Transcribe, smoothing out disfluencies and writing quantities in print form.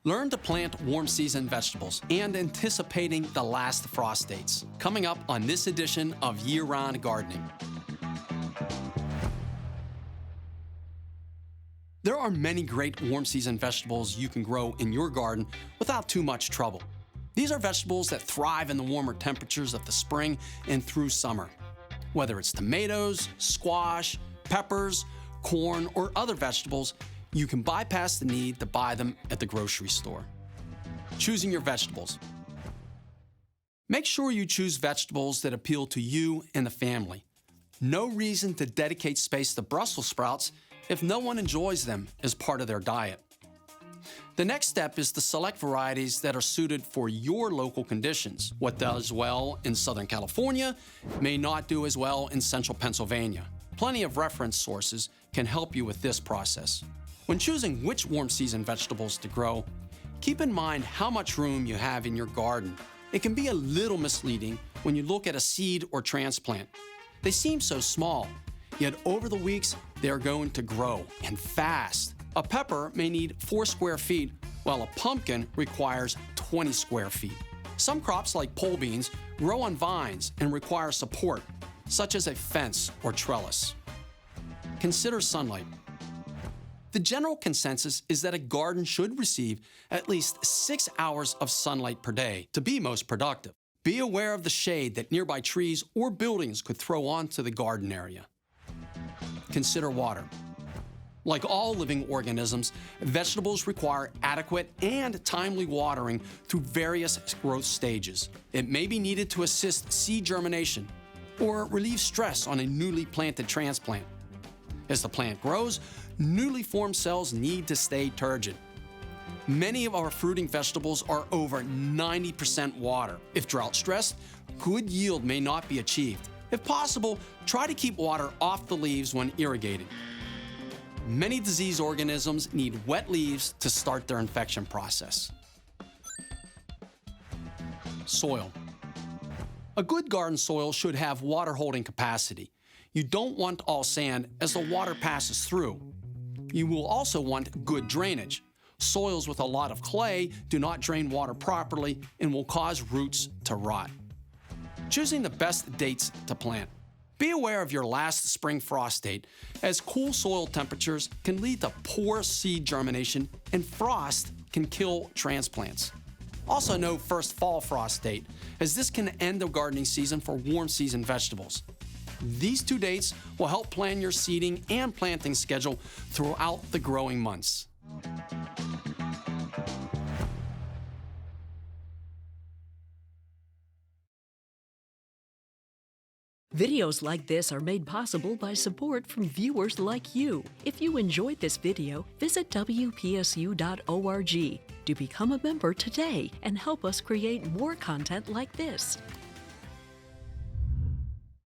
Learn to plant warm season vegetables and anticipating the last frost dates. Coming up on this edition of Year-Round Gardening. There are many great warm season vegetables you can grow in your garden without too much trouble. These are vegetables that thrive in the warmer temperatures of the spring and through summer. Whether it's tomatoes, squash, peppers, corn, or other vegetables, you can bypass the need to buy them at the grocery store. Choosing your vegetables. Make sure you choose vegetables that appeal to you and the family. No reason to dedicate space to Brussels sprouts if no one enjoys them as part of their diet. The next step is to select varieties that are suited for your local conditions. What does well in Southern California may not do as well in Central Pennsylvania. Plenty of reference sources can help you with this process. When choosing which warm season vegetables to grow, keep in mind how much room you have in your garden. It can be a little misleading when you look at a seed or transplant. They seem so small, yet over the weeks, they are going to grow, and fast. A pepper may need 4 square feet, while a pumpkin requires 20 square feet. Some crops, like pole beans, grow on vines and require support, such as a fence or trellis. Consider sunlight. The general consensus is that a garden should receive at least 6 hours of sunlight per day to be most productive. Be aware of the shade that nearby trees or buildings could throw onto the garden area. Consider water. Like all living organisms, vegetables require adequate and timely watering through various growth stages. It may be needed to assist seed germination or relieve stress on a newly planted transplant. As the plant grows, newly formed cells need to stay turgid. Many of our fruiting vegetables are over 90% water. If drought stressed, good yield may not be achieved. If possible, try to keep water off the leaves when irrigating. Many disease organisms need wet leaves to start their infection process. Soil. A good garden soil should have water holding capacity. You don't want all sand as the water passes through. You will also want good drainage. Soils with a lot of clay do not drain water properly and will cause roots to rot. Choosing the best dates to plant. Be aware of your last spring frost date, as cool soil temperatures can lead to poor seed germination and frost can kill transplants. Also know first fall frost date, as this can end the gardening season for warm season vegetables. These 2 dates will help plan your seeding and planting schedule throughout the growing months. Videos like this are made possible by support from viewers like you. If you enjoyed this video, visit WPSU.org to become a member today and help us create more content like this.